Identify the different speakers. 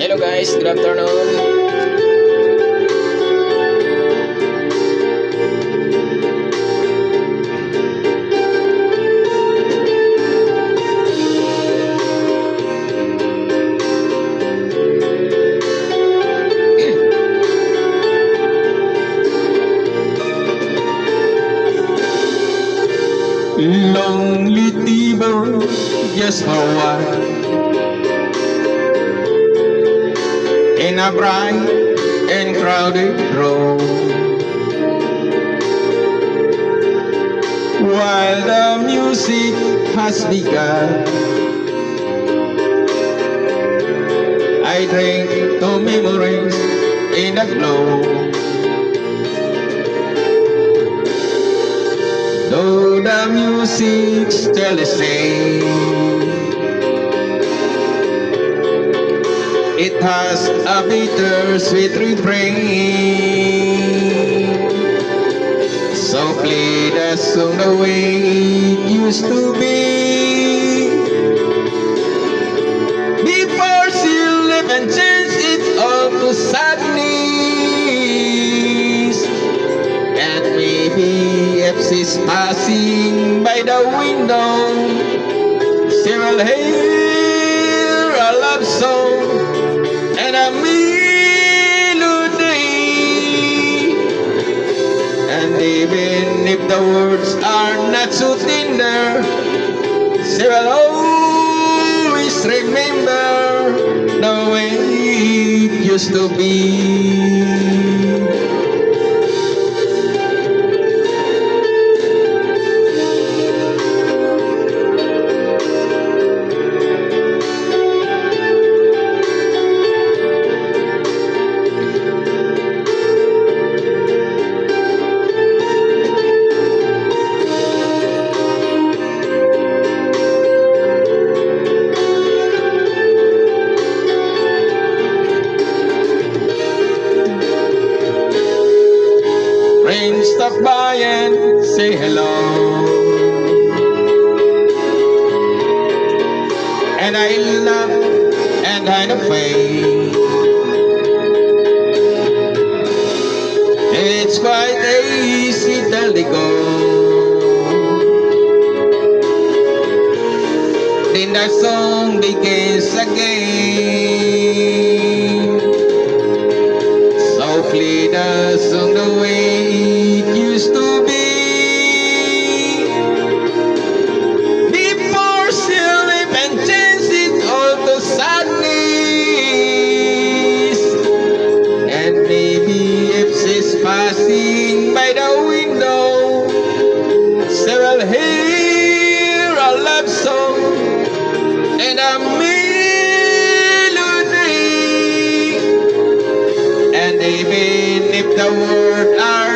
Speaker 1: Hello guys, good afternoon.
Speaker 2: Lonely Timo, just for a while, in a bright and crowded road, while the music has begun, I drink to memories in a glow. Though the music still the same, it has a bittersweet refrain. So play the song the way it used to be, before she left and changed it all to sadness. And maybe if she's passing by the window, she will hear a love song and a melody. And even if the words are not so tender, she will always remember the way it used to be. Friends stop by and say hello, and I laugh and hide away. It's quite easy till they go. Then the song begins again. So play the song the way it used to be, before she left and changed it all to sadness. And maybe if she's passing by the window, she will hear a love song and a melody. And even if the words are